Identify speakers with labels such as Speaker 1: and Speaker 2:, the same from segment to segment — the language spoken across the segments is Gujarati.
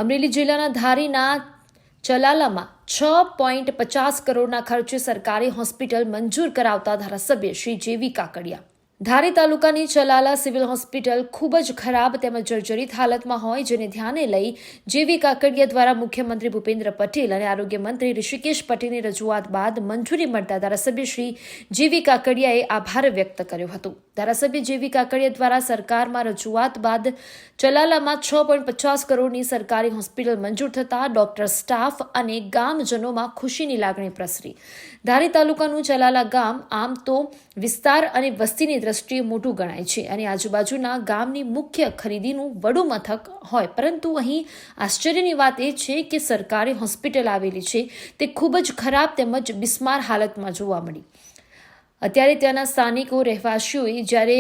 Speaker 1: અમરેલી જિલ્લાના ધારીના ચલાલામાં 6.50 કરોડના ખર્ચે સરકારી હોસ્પિટલ મંજૂર કરાવતા ધારાસભ્ય શ્રી જેવી કાકડિયા. ધારી તાલુકાની ચલાલા સિવિલ હોસ્પિટલ ખૂબ જ ખરાબ તેમજ જર્જરિત હાલતમાં હોય, જેને ધ્યાને લઈ જેવી કાકડિયા દ્વારા મુખ્યમંત્રી ભૂપેન્દ્ર પટેલ અને આરોગ્ય મંત્રી ઋષિકેશ પટેલની રજૂઆત બાદ મંજૂરી મળતા ધારાસભ્ય શ્રી જેવી કાકડિયાએ આભાર વ્યક્ત કર્યો હતો. ધારાસભ્ય જેવી કાકડિયા દ્વારા સરકારમાં રજૂઆત બાદ ચલાલામાં 6.50 કરોડની સરકારી હોસ્પિટલ મંજૂર થતા ડોક્ટર, સ્ટાફ અને ગામજનોમાં ખુશીની લાગણી પ્રસરી. ધારી તાલુકાનું ચલાલા ગામ આમ તો વિસ્તાર અને વસ્તીની દ્રષ્ટિએ મોટું ગણાય છે અને આજુબાજુના ગામની મુખ્ય ખરીદીનું વડું મથક હોય, પરંતુ અહીં આશ્ચર્યની વાત એ છે કે સરકારી હોસ્પિટલ આવેલી છે તે ખૂબ જ ખરાબ તેમજ બિસ્માર હાલતમાં જોવા મળી. અત્યારે ત્યાંના સ્થાનિકો રહેવાસીઓએ જ્યારે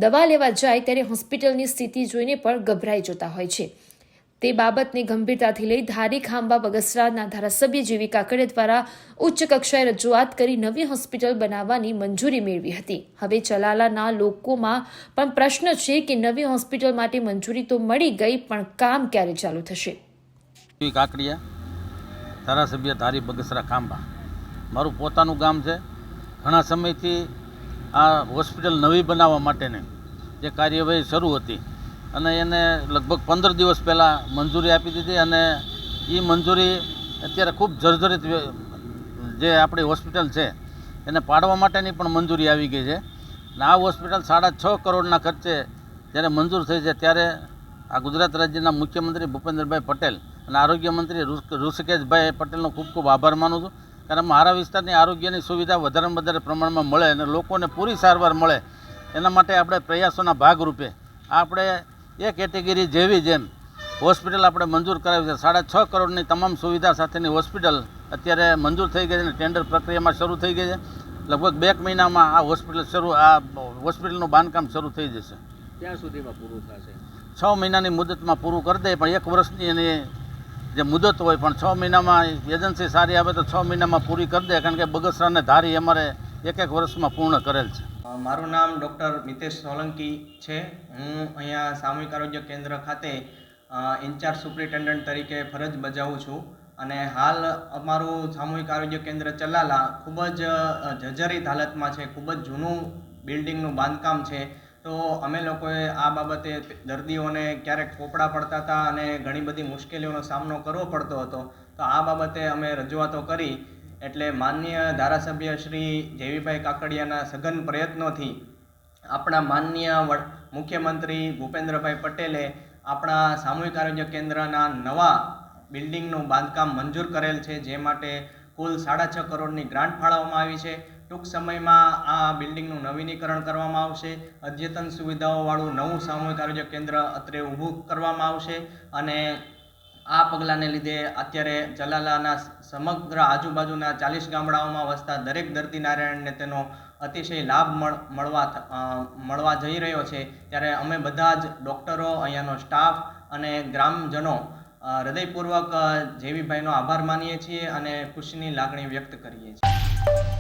Speaker 1: દવા લેવા જાય ત્યારે હોસ્પિટલની સ્થિતિ જોઈને પણ ગભરાઈ જતા હોય છે. તે બાબતને ગંભીરતાથી લઈ ધારી ખાંભા બગસરાના ધારાસભ્ય જેવી કાકડિયા દ્વારા ઉચ્ચ કક્ષાએ રજૂઆત કરી નવી હોસ્પિટલ બનાવવાની મંજૂરી મેળવી હતી. હવે ચલાલાના લોકોમાં પણ પ્રશ્ન છે કે નવી હોસ્પિટલ માટે મંજૂરી તો મળી ગઈ, પણ કામ ક્યારે ચાલુ થશે?
Speaker 2: કાકડિયા, ધારાસભ્ય ધારી બગસરા ખાંભા. મારું પોતાનું ગામ છે. ઘણા સમયથી આ હોસ્પિટલ નવી બનાવવા માટેની જે કાર્યવાહી શરૂ હતી અને એને લગભગ 15 દિવસ પહેલાં મંજૂરી આપી દીધી અને એ મંજૂરી અત્યારે ખૂબ જર્જરિત જે આપણી હોસ્પિટલ છે એને પાડવા માટેની પણ મંજૂરી આવી ગઈ છે. અને આ હોસ્પિટલ 6.5 કરોડના ખર્ચે જ્યારે મંજૂર થઈ છે ત્યારે આ ગુજરાત રાજ્યના મુખ્યમંત્રી ભૂપેન્દ્રભાઈ પટેલ અને આરોગ્ય મંત્રી ઋષિકેશભાઈ પટેલનો ખૂબ ખૂબ આભાર માનું છું. કારણ મારા વિસ્તારની આરોગ્યની સુવિધા વધારેમાં વધારે પ્રમાણમાં મળે અને લોકોને પૂરી સારવાર મળે એના માટે આપણે પ્રયાસોના ભાગરૂપે આપણે એ કેટેગરી જેવી જેમ હોસ્પિટલ આપણે મંજૂર કરાવી છે. 6.5 કરોડની તમામ સુવિધા સાથેની હોસ્પિટલ અત્યારે મંજૂર થઈ ગઈ છે અને ટેન્ડર પ્રક્રિયામાં શરૂ થઈ ગઈ છે. લગભગ 2 મહિનામાં આ હોસ્પિટલનું બાંધકામ શરૂ થઈ જશે.
Speaker 3: ક્યાં સુધીમાં પૂરું થશે?
Speaker 2: 6 મહિનાની મુદતમાં પૂરું કરી દે, પણ 1 વર્ષની એની જે મુદત હોય, પણ 6 મહિનામાં એજન્સી સારી આવે તો 6 મહિનામાં પૂરી કરી દે. કારણ કે બગસરાને ધારી અમારે 1 વર્ષમાં પૂર્ણ કરેલ છે.
Speaker 4: મારું નામ ડૉક્ટર મિતેશ સોલંકી છે. હું અહીંયા સામૂહિક આરોગ્ય કેન્દ્ર ખાતે ઇન્ચાર્જ સુપ્રિન્ટેન્ડન્ટ તરીકે ફરજ બજાવું છું અને હાલ અમારું સામૂહિક આરોગ્ય કેન્દ્ર ચલાલા ખૂબ જ જર્જરિત હાલતમાં છે. ખૂબ જ જૂનું બિલ્ડિંગનું બાંધકામ છે. તો અમે લોકોએ આ બાબતે દર્દીઓને ક્યારેક પોપડા પડતા હતા અને ઘણી બધી મુશ્કેલીઓનો સામનો કરવો પડતો હતો. તો આ બાબતે અમે રજૂઆતો કરી એટલે માનનીય ધારાસભ્ય શ્રી જેવીભાઈ કાકડિયાના સઘન પ્રયત્નોથી આપણા માનનીય મુખ્યમંત્રી ભૂપેન્દ્રભાઈ પટેલે આપણા સામૂહિક આરોગ્ય કેન્દ્રના નવા બિલ્ડિંગનું બાંધકામ મંજૂર કરેલ છે, જે માટે કુલ 6.5 કરોડની ગ્રાન્ટ ફાળવવામાં આવી છે. ટૂંક સમયમાં આ બિલ્ડિંગનું નવીનીકરણ કરવામાં આવશે. અદ્યતન સુવિધાઓવાળું નવું સામૂહિક આરોગ્ય કેન્દ્ર અત્રે ઊભું કરવામાં આવશે અને આ પગલાંને લીધે અત્યારે ચલાલાના સમગ્ર આજુબાજુના 40 ગામડાઓમાં વસતા દરેક દર્દી નારાયણને તેનો અતિશય લાભ મળવા જઈ રહ્યો છે. ત્યારે અમે બધા જ ડૉક્ટરો, અહીંયાનો સ્ટાફ અને ગ્રામજનો હૃદયપૂર્વક જેવીભાઈનો આભાર માનીએ છીએ અને ખુશીની લાગણી વ્યક્ત કરીએ છીએ.